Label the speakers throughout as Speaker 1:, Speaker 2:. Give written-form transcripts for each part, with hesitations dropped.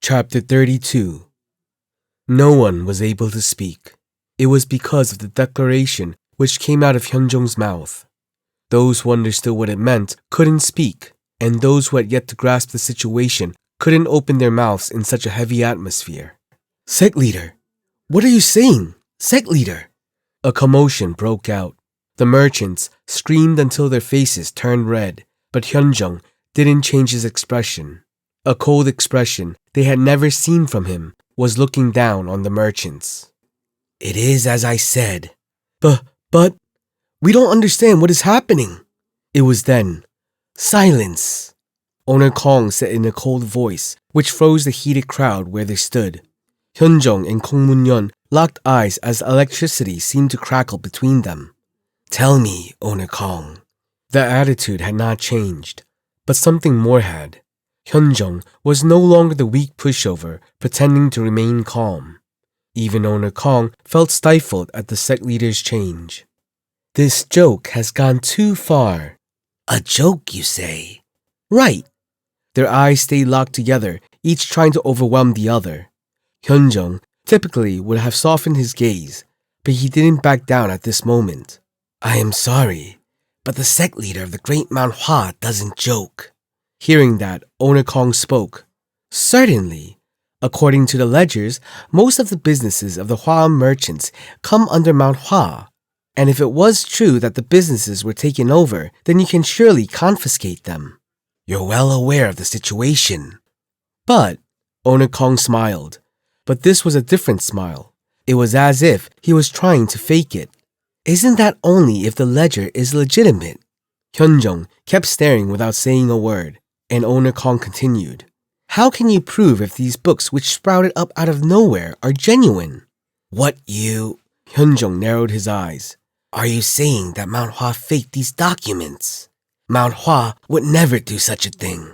Speaker 1: Chapter 32. No one was able to speak. It was because of the declaration which came out of Hyunjong's mouth. Those who understood what it meant couldn't speak, and those who had yet to grasp the situation couldn't open their mouths in such a heavy atmosphere. "Sect leader! What are you saying? Sect leader!" A commotion broke out. The merchants screamed until their faces turned red, but Hyunjong didn't change his expression. A cold expression they had never seen from him was looking down on the merchants. "It is as I said." But, we don't understand what is happening." It was then. "Silence," Owner Kong said in a cold voice, which froze the heated crowd where they stood. Hyunjong and Kong Mun-yeon locked eyes as electricity seemed to crackle between them. "Tell me, Owner Kong." The attitude had not changed, but something more had. Hyunjong was no longer the weak pushover pretending to remain calm. Even Owner Kong felt stifled at the sect leader's change. "This joke has gone too far." "A joke, you say?" "Right." Their eyes stayed locked together, each trying to overwhelm the other. Hyunjong typically would have softened his gaze, but he didn't back down at this moment. "I am sorry, but the sect leader of the great Mount Hua doesn't joke." Hearing that, Owner Kong spoke. "Certainly. According to the ledgers, most of the businesses of the Hua merchants come under Mount Hua. And if it was true that the businesses were taken over, then you can surely confiscate them. You're well aware of the situation." "But," Owner Kong smiled. But this was a different smile. It was as if he was trying to fake it. "Isn't that only if the ledger is legitimate?" Hyunjong kept staring without saying a word, and Owner Kong continued. "How can you prove if these books which sprouted up out of nowhere are genuine?" Hyunjong narrowed his eyes. "Are you saying that Mount Hua faked these documents? Mount Hua would never do such a thing."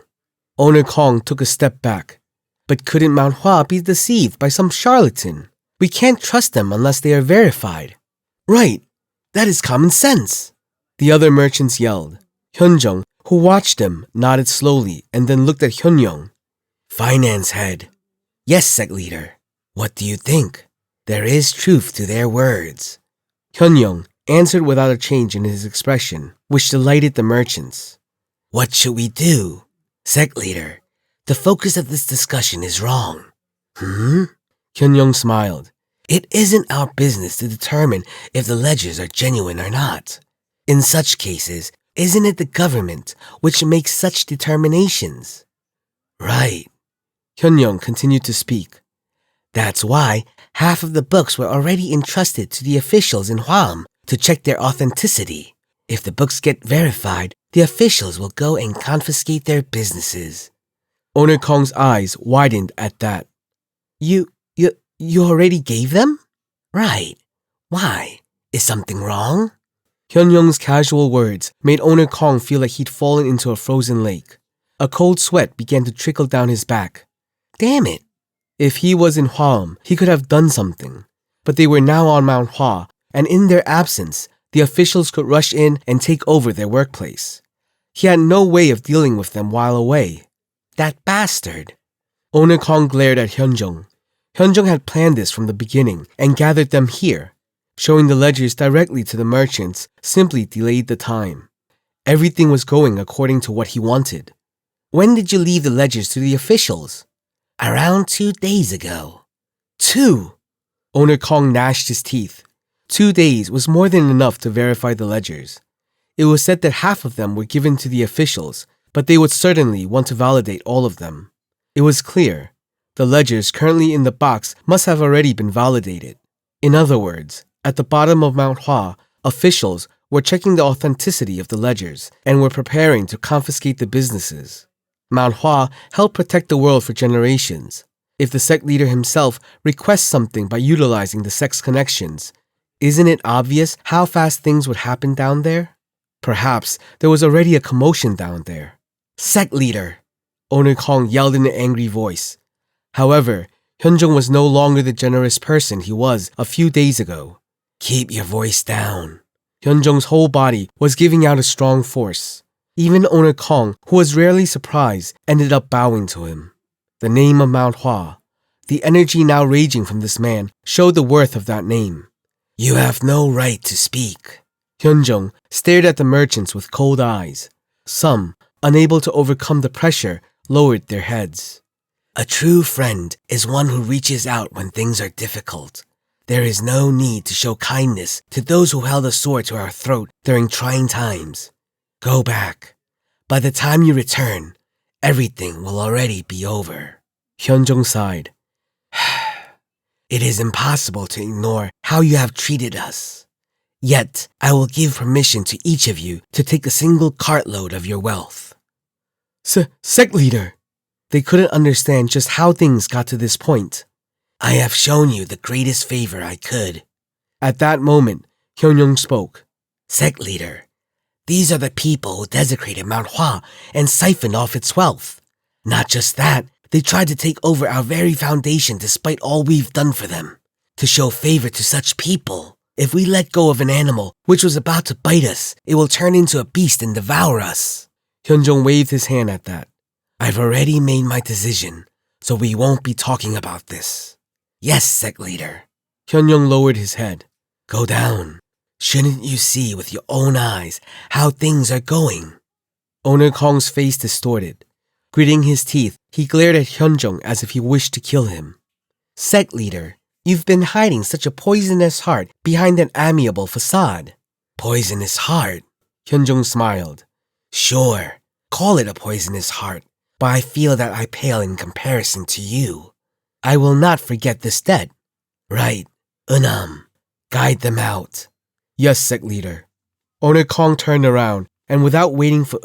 Speaker 1: Owner Kong took a step back. "But couldn't Mount Hua be deceived by some charlatan? We can't trust them unless they are verified." "Right, that is common sense," the other merchants yelled. Hyunjong, who watched them, nodded slowly and then looked at Hyunjong. "Finance head." "Yes, sect leader. What do you think? There is truth to their words." Hyunjong answered without a change in his expression, which delighted the merchants. "What should we do? Sect leader, the focus of this discussion is wrong." Hyunjong smiled. "It isn't our business to determine if the ledgers are genuine or not. In such cases, isn't it the government which makes such determinations?" "Right." Hyunjong continued to speak. "That's why half of the books were already entrusted to the officials in Hwam to check their authenticity. If the books get verified, the officials will go and confiscate their businesses." Owner Kong's eyes widened at that. You already gave them?" "Right. Why? Is something wrong?" Hyunjong's casual words made Owner Kong feel like he'd fallen into a frozen lake. A cold sweat began to trickle down his back. Damn it. If he was in Hwam, he could have done something. But they were now on Mount Hua, and in their absence, the officials could rush in and take over their workplace. He had no way of dealing with them while away. That bastard. Owner Kong glared at Hyunjong. Hyunjong had planned this from the beginning and gathered them here. Showing the ledgers directly to the merchants simply delayed the time. Everything was going according to what he wanted. "When did you leave the ledgers to the officials?" "Around 2 days ago." 2? Owner Kong gnashed his teeth. 2 days was more than enough to verify the ledgers. It was said that half of them were given to the officials, but they would certainly want to validate all of them. It was clear. The ledgers currently in the box must have already been validated. In other words, at the bottom of Mount Hua, officials were checking the authenticity of the ledgers and were preparing to confiscate the businesses. Mount Hua helped protect the world for generations. If the sect leader himself requests something by utilizing the sect's connections, isn't it obvious how fast things would happen down there? Perhaps there was already a commotion down there. "Sect leader!" Owner Kong yelled in an angry voice. However, Hyunjong was no longer the generous person he was a few days ago. "Keep your voice down." Hyunjong's whole body was giving out a strong force. Even Owner Kong, who was rarely surprised, ended up bowing to him. The name of Mount Hua, the energy now raging from this man, showed the worth of that name. You have no right to speak. Hyunjung stared at the merchants with cold eyes. Some, unable to overcome the pressure, lowered their heads. A true friend is one who reaches out when things are difficult. There is no need to show kindness to those who held a sword to our throat during trying times. Go back. By the time you return, everything will already be over. Hyunjung sighed. It is impossible to ignore how you have treated us. Yet, I will give permission to each of you to take a single cartload of your wealth. Sect leader! They couldn't understand just how things got to this point. I have shown you the greatest favor I could. At that moment, Hyunjung spoke. Sect leader, these are the people who desecrated Mount Hua and siphoned off its wealth. Not just that, they tried to take over our very foundation despite all we've done for them. To show favor to such people, if we let go of an animal which was about to bite us, it will turn into a beast and devour us. Hyunjung waved his hand at that. I've already made my decision, so we won't be talking about this. Yes, sect leader. Hyunjung lowered his head. Go down. Shouldn't you see with your own eyes how things are going? Owner Kong's face distorted. Gritting his teeth, he glared at Hyunjung as if he wished to kill him. Sect leader, you've been hiding such a poisonous heart behind an amiable facade. Poisonous heart? Hyunjung smiled. Sure, call it a poisonous heart, but I feel that I pale in comparison to you. I will not forget this debt. Right, guide them out. Yes, sect leader. Owner Kong turned around, and without waiting for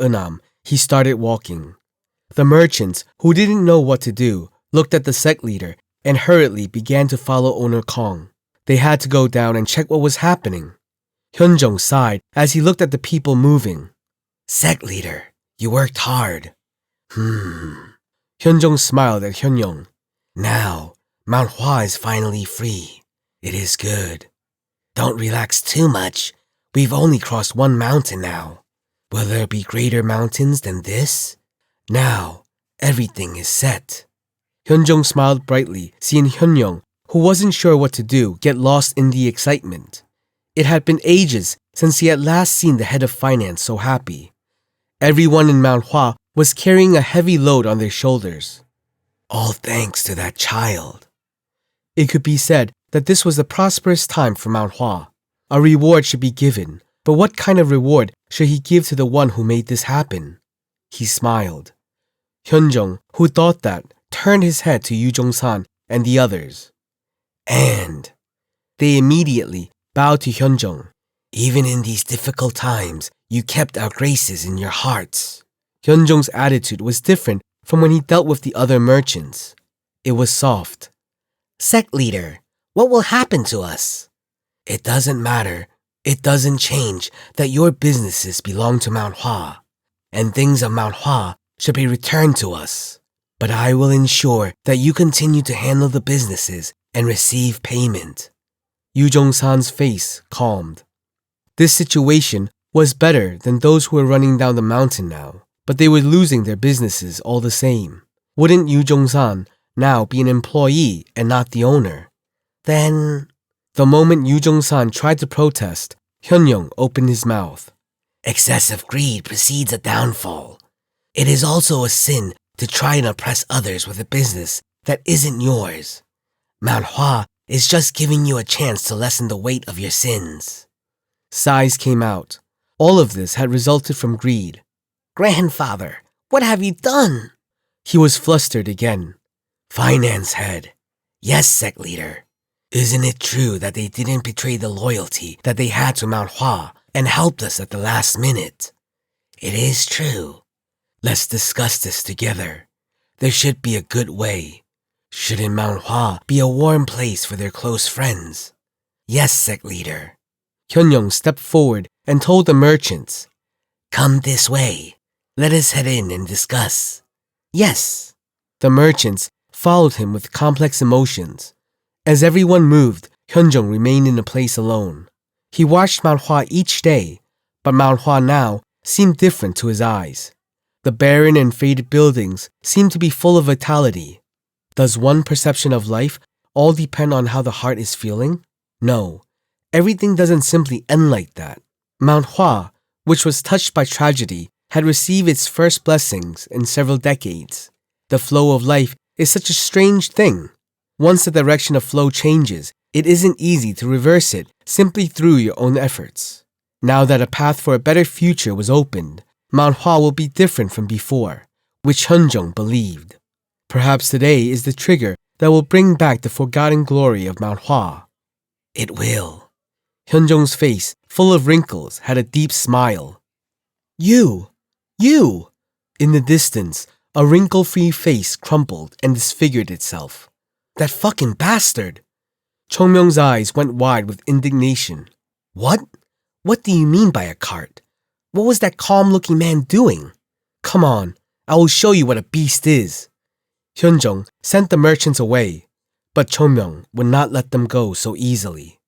Speaker 1: he started walking. The merchants, who didn't know what to do, looked at the sect leader and hurriedly began to follow Owner Kong. They had to go down and check what was happening. Hyunjung sighed as he looked at the people moving. Sect leader, you worked hard. Hyunjung smiled at Hyunjung. Now, Mount Hua is finally free. It is good. Don't relax too much. We've only crossed one mountain now. Will there be greater mountains than this? Now, everything is set. Hyunjung smiled brightly, seeing Hyunjung, who wasn't sure what to do, get lost in the excitement. It had been ages since he had last seen the head of finance so happy. Everyone in Mount Hua was carrying a heavy load on their shoulders. All thanks to that child. It could be said that this was a prosperous time for Mount Hua. A reward should be given, but what kind of reward should he give to the one who made this happen? He smiled. Hyunjung, who thought that, turned his head to Yu Jong-san and the others. And they immediately bowed to Hyunjung. Even in these difficult times, you kept our graces in your hearts. Hyunjung's attitude was different from when he dealt with the other merchants. It was soft. Sect leader, what will happen to us? It doesn't matter. It doesn't change that your businesses belong to Mount Hua, and things of Mount Hua should be returned to us. But I will ensure that you continue to handle the businesses and receive payment. Yu Jong-san's face calmed. This situation was better than those who were running down the mountain now, but they were losing their businesses all the same. Wouldn't Yu Jong-san now be an employee and not the owner? Then, the moment Yu Jong-san tried to protest, Hyunjung opened his mouth. Excessive greed precedes a downfall. It is also a sin to try and oppress others with a business that isn't yours. Mount Hua is just giving you a chance to lessen the weight of your sins. Sighs came out. All of this had resulted from greed. Grandfather, what have you done? He was flustered again. Finance head. Yes, sect leader. Isn't it true that they didn't betray the loyalty that they had to Mount Hua and helped us at the last minute? It is true. Let's discuss this together. There should be a good way. Shouldn't Mount Hua be a warm place for their close friends? Yes, sect leader. Hyunjung stepped forward and told the merchants, Come this way. Let us head in and discuss. Yes. The merchants followed him with complex emotions. As everyone moved, Hyunjung remained in a place alone. He watched Mount Hua each day, but Mount Hua now seemed different to his eyes. The barren and faded buildings seemed to be full of vitality. Does one perception of life all depend on how the heart is feeling? No, everything doesn't simply end like that. Mount Hua, which was touched by tragedy, had received its first blessings in several decades. The flow of life is such a strange thing. Once the direction of flow changes, it isn't easy to reverse it simply through your own efforts. Now that a path for a better future was opened, Mount Hua will be different from before, which Hyunjong believed. Perhaps today is the trigger that will bring back the forgotten glory of Mount Hua. It will. Hyunjong's face, full of wrinkles, had a deep smile. You! In the distance, a wrinkle-free face crumpled and disfigured itself. That fucking bastard! Chongmyong's eyes went wide with indignation. What? What do you mean by a cart? What was that calm-looking man doing? Come on, I will show you what a beast is. Hyunjong sent the merchants away, but Chongmyong would not let them go so easily.